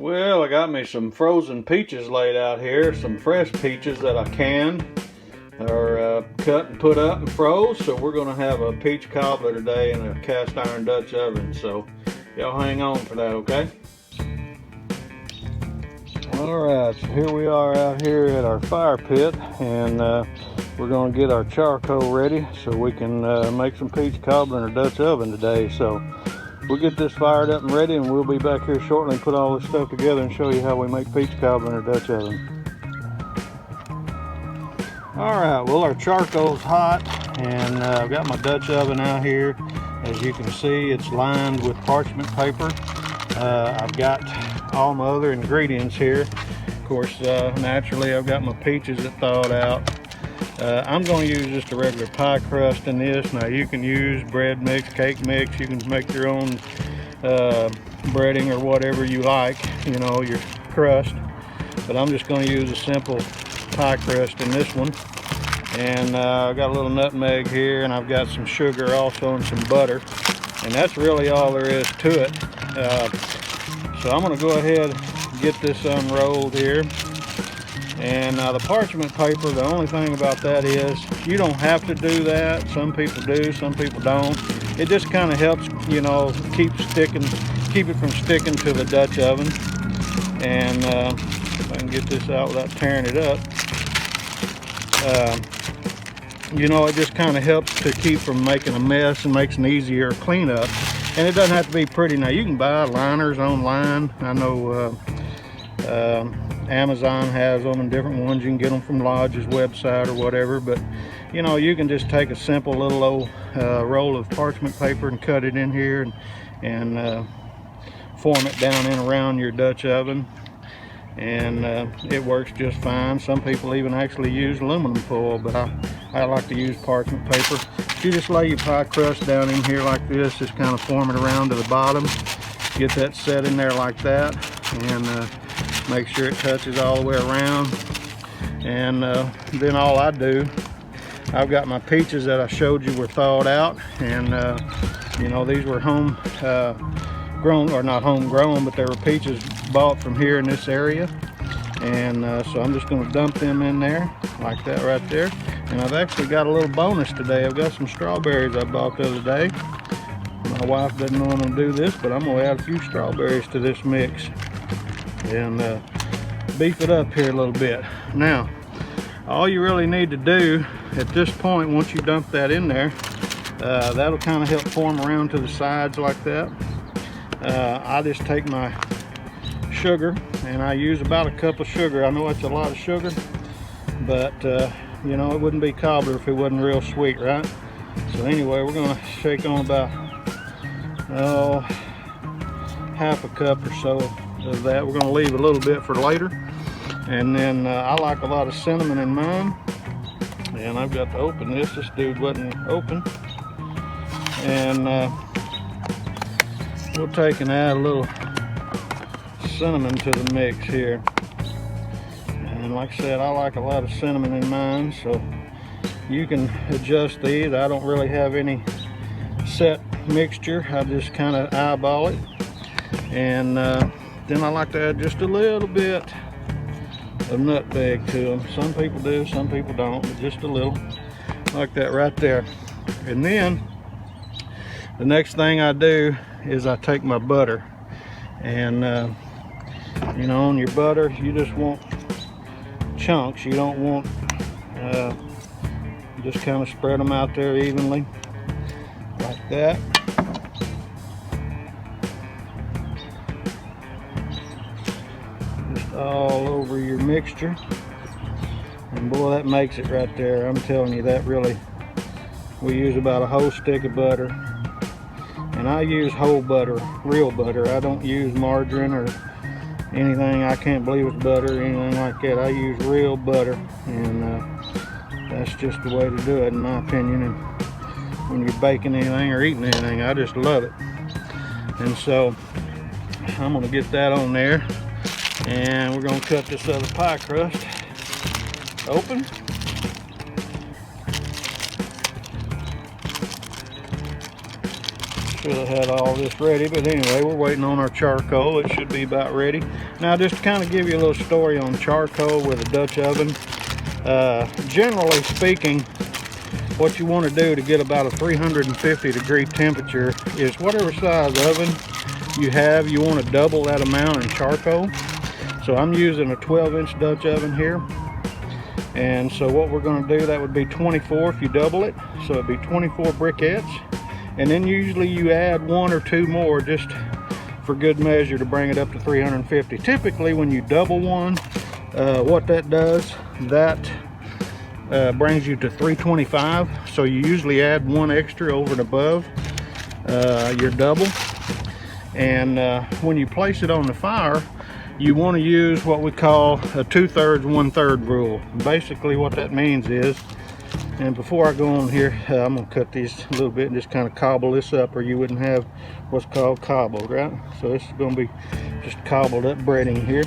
Well, I got me some frozen peaches laid out here, some fresh peaches that I canned or cut and put up and froze. So we're going to have a peach cobbler today in a cast iron Dutch oven. So y'all hang on for that, okay? Alright, so here we are out here at our fire pit, and we're going to get our charcoal ready so we can make some peach cobbler in a Dutch oven today. So we'll get this fired up and ready, and we'll be back here shortly and put all this stuff together and show you how we make peach cobbler in a Dutch oven. Alright, well, our charcoal's hot, and I've got my Dutch oven out here. As you can see, it's lined with parchment paper. I've got all my other ingredients here. Of course, naturally, I've got my peaches that thawed out. I'm going to use just a regular pie crust in this. Now, you can use bread mix, cake mix. You can make your own breading or whatever you like, you know, your crust. But I'm just going to use a simple pie crust in this one. And I've got a little nutmeg here, and I've got some sugar also and some butter. And that's really all there is to it. So I'm going to go ahead and get this unrolled here. And the parchment paper, the only thing about that is you don't have to do that. Some people do, some people don't. It just kind of helps, you know, keep it from sticking to the Dutch oven. And if I can get this out without tearing it up, you know, it just kind of helps to keep from making a mess and makes an easier cleanup. And it doesn't have to be pretty. Now, you can buy liners online. I know Amazon has them, and different ones. You can get them from Lodge's website or whatever. But, you know, you can just take a simple little old roll of parchment paper and cut it in here and form it down in around your Dutch oven. And it works just fine. Some people even actually use aluminum foil, but I like to use parchment paper. You just lay your pie crust down in here like this, just kind of form it around to the bottom. Get that set in there like that, and make sure it touches all the way around. And then all I do, I've got my peaches that I showed you were thawed out, and you know, these were home grown, or not home grown, but they were peaches bought from here in this area. And so I'm just going to dump them in there like that right there. And I've actually got a little bonus today. I've got some strawberries I bought the other day. My wife doesn't know I'm going to do this, but I'm going to add a few strawberries to this mix and beef it up here a little bit. Now, all you really need to do at this point, once you dump that in there, that'll kind of help form around to the sides like that. I just take my sugar, and I use about a cup of sugar. I know it's a lot of sugar, but you know, it wouldn't be cobbler if it wasn't real sweet, right? So anyway, we're going to shake on about half a cup or so of that. We're going to leave a little bit for later. And then I like a lot of cinnamon in mine, and I've got to open this. This dude wasn't open. And we'll take and add a little cinnamon to the mix here. And like I said, I like a lot of cinnamon in mine, so you can adjust these. I don't really have any set mixture. I just kind of eyeball it. And then I like to add just a little bit of nutmeg to them. Some people do, some people don't, but just a little, like that right there. And then the next thing I do is I take my butter, and you know, on your butter, you just want chunks. You don't want just kind of spread them out there evenly like that. Just all over your mixture, and boy, that makes it right there. I'm telling you, that really, we use about a whole stick of butter. And I use whole butter, real butter. I don't use margarine or anything. I can't believe it's butter or anything like that. I use real butter, and that's just the way to do it, in my opinion. And when you're baking anything or eating anything, I just love it. And so I'm going to get that on there, and we're going to cut this other pie crust open. Should have had all this ready, but anyway, we're waiting on our charcoal. It should be about ready. Now, just to kind of give you a little story on charcoal with a Dutch oven. Generally speaking, what you want to do to get about a 350 degree temperature is whatever size oven you have, you want to double that amount in charcoal. So I'm using a 12-inch Dutch oven here. And so what we're going to do, that would be 24 if you double it. So it'd be 24 briquettes. And then usually you add 1 or 2 more just for good measure to bring it up to 350. Typically when you double one, what that does, that brings you to 325. So you usually add 1 extra over and above your double. And when you place it on the fire, you want to use what we call a 2/3, 1/3 rule. Basically what that means is, and before I go on here, I'm going to cut these a little bit and just kind of cobble this up, or you wouldn't have what's called cobbled, right? So this is going to be just cobbled up breading here.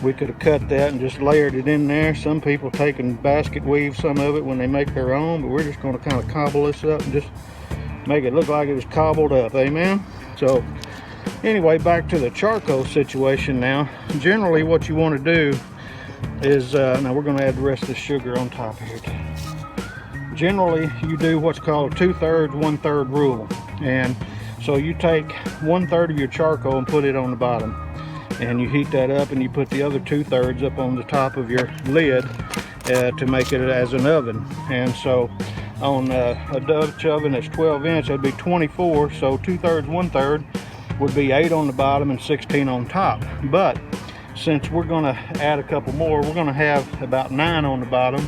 We could have cut that and just layered it in there. Some people take and basket weave some of it when they make their own, but we're just going to kind of cobble this up and just make it look like it was cobbled up, amen? So anyway, back to the charcoal situation now. Generally what you want to do is, now we're going to add the rest of the sugar on top of it. Generally you do what's called a 2/3, 1/3 rule. And so you take 1/3 of your charcoal and put it on the bottom. And you heat that up and you put the other 2/3 up on the top of your lid to make it as an oven. And so on a Dutch oven that's 12-inch, that'd be 24. So 2/3, 1/3 would be 8 on the bottom and 16 on top. But since we're going to add a couple more, we're going to have about 9 on the bottom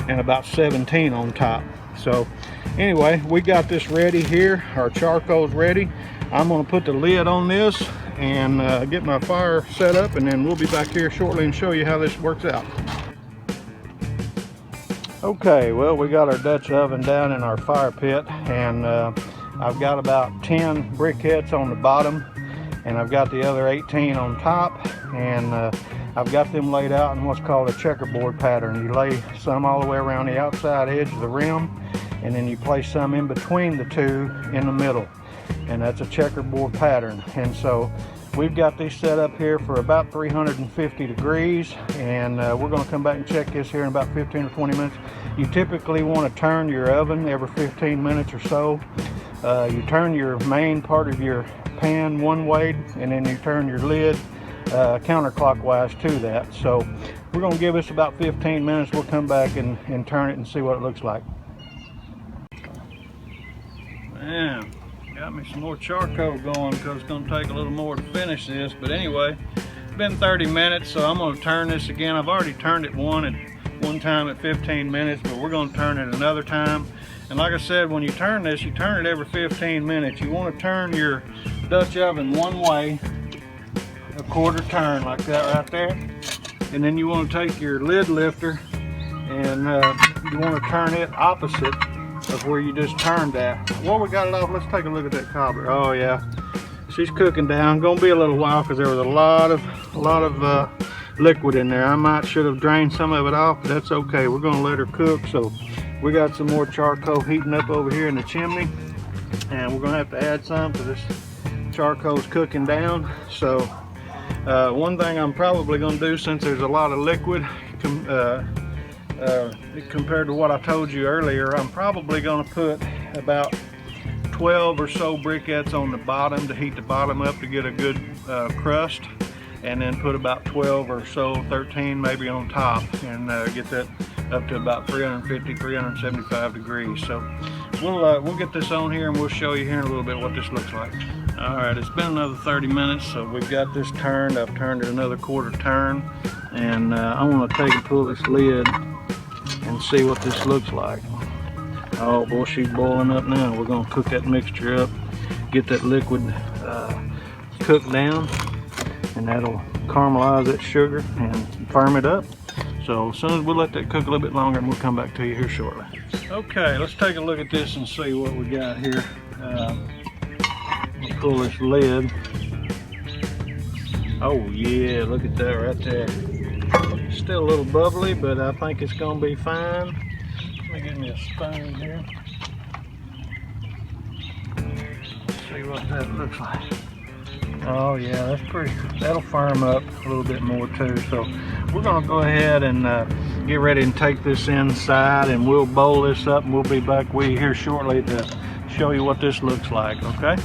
and about 17 on top. So anyway, we got this ready here. Our charcoal's ready. I'm going to put the lid on this and get my fire set up, and then we'll be back here shortly and show you how this works out. Okay, well, we got our Dutch oven down in our fire pit, and I've got about 10 briquettes on the bottom, and I've got the other 18 on top, and I've got them laid out in what's called a checkerboard pattern. You lay some all the way around the outside edge of the rim, and then you place some in between the two in the middle, and that's a checkerboard pattern. And so we've got these set up here for about 350 degrees, and we're going to come back and check this here in about 15 or 20 minutes. You typically want to turn your oven every 15 minutes or so. You turn your main part of your pan one way, and then you turn your lid counterclockwise to that. So we're going to give this about 15 minutes. We'll come back and turn it and see what it looks like. Man, got me some more charcoal going because it's going to take a little more to finish this. But anyway, it's been 30 minutes, so I'm going to turn this again. I've already turned it one time at 15 minutes, but we're going to turn it another time. And like I said, when you turn this, you turn it every 15 minutes. You want to turn your Dutch oven one way, a quarter turn like that right there. And then you want to take your lid lifter and you want to turn it opposite of where you just turned that. While we got it off, let's take a look at that cobbler. Oh yeah, she's cooking down. Gonna be a little while because there was a lot of liquid in there. I should have drained some of it off, but that's okay. We're gonna let her cook. So we got some more charcoal heating up over here in the chimney, and we're gonna have to add some because this charcoal's cooking down. So one thing I'm probably gonna do, since there's a lot of liquid compared to what I told you earlier, I'm probably going to put about 12 or so briquettes on the bottom to heat the bottom up to get a good crust, and then put about 12 or so, 13 maybe on top, and get that up to about 350, 375 degrees. So we'll get this on here and we'll show you here in a little bit what this looks like. All right, it's been another 30 minutes, so we've got this turned. I've turned it another quarter turn, and I want to take and pull this lid and see what this looks like. Oh boy, she's boiling up now. We're going to cook that mixture up, get that liquid cooked down, and that'll caramelize that sugar and firm it up. So as soon as we let that cook a little bit longer, we'll come back to you here shortly. Okay, let's take a look at this and see what we got here. We'll pull this lid. Oh yeah, look at that right there. Still a little bubbly, but I think it's going to be fine. Let me get me a spoon here. see what that looks like. Oh yeah, that's pretty, that'll firm up a little bit more too. So we're gonna go ahead and get ready and take this inside, and we'll bowl this up, and we'll be back with you here shortly to show you what this looks like, okay?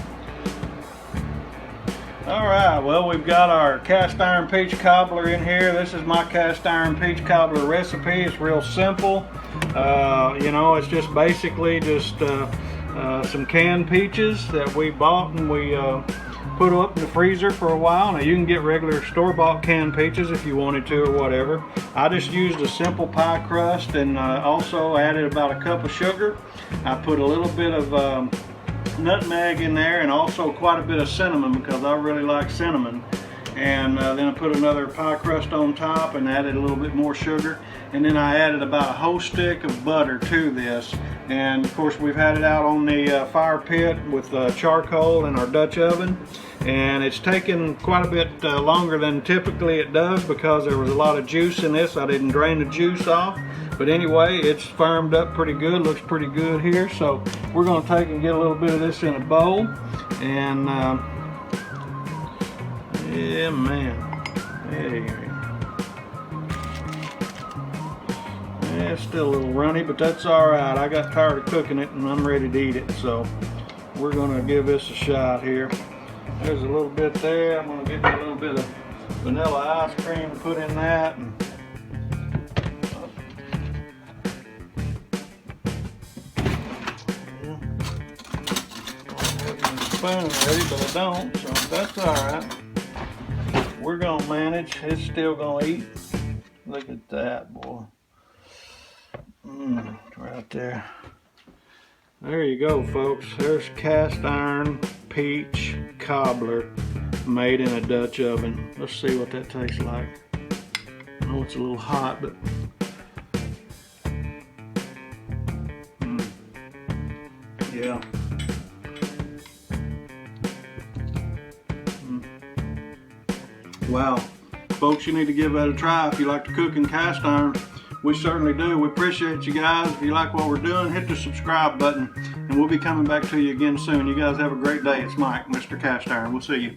All right, well, we've got our cast iron peach cobbler in here. This is my cast iron peach cobbler recipe. It's real simple. You know, it's just basically just some canned peaches that we bought, and we put up in the freezer for a while. Now you can get regular store-bought canned peaches if you wanted to or whatever. I just used a simple pie crust, and also added about a cup of sugar. I put a little bit of nutmeg in there, and also quite a bit of cinnamon because I really like cinnamon. And then I put another pie crust on top and added a little bit more sugar, and then I added about a whole stick of butter to this. And of course we've had it out on the fire pit with charcoal in our Dutch oven, and it's taken quite a bit longer than typically it does because there was a lot of juice in this. I didn't drain the juice off, but anyway, it's firmed up pretty good, looks pretty good here. So we're going to take and get a little bit of this in a bowl, and yeah, man, there. Yeah, it's still a little runny, but that's all right. I got tired of cooking it, and I'm ready to eat it. So we're gonna give this a shot here. There's a little bit there. I'm gonna get a little bit of vanilla ice cream to put in that. And spoon ready, but I don't, so that's all right. We're gonna manage. It's still gonna eat. Look at that, boy. Right there. There you go, folks. There's cast iron peach cobbler made in a Dutch oven. Let's see what that tastes like. I know it's a little hot, but yeah. Wow, folks, you need to give that a try if you like to cook in cast iron. We certainly do. We appreciate you guys. If you like what we're doing, hit the subscribe button, and we'll be coming back to you again soon. You guys have a great day. It's Mike, Mr. Cast Iron. We'll see you.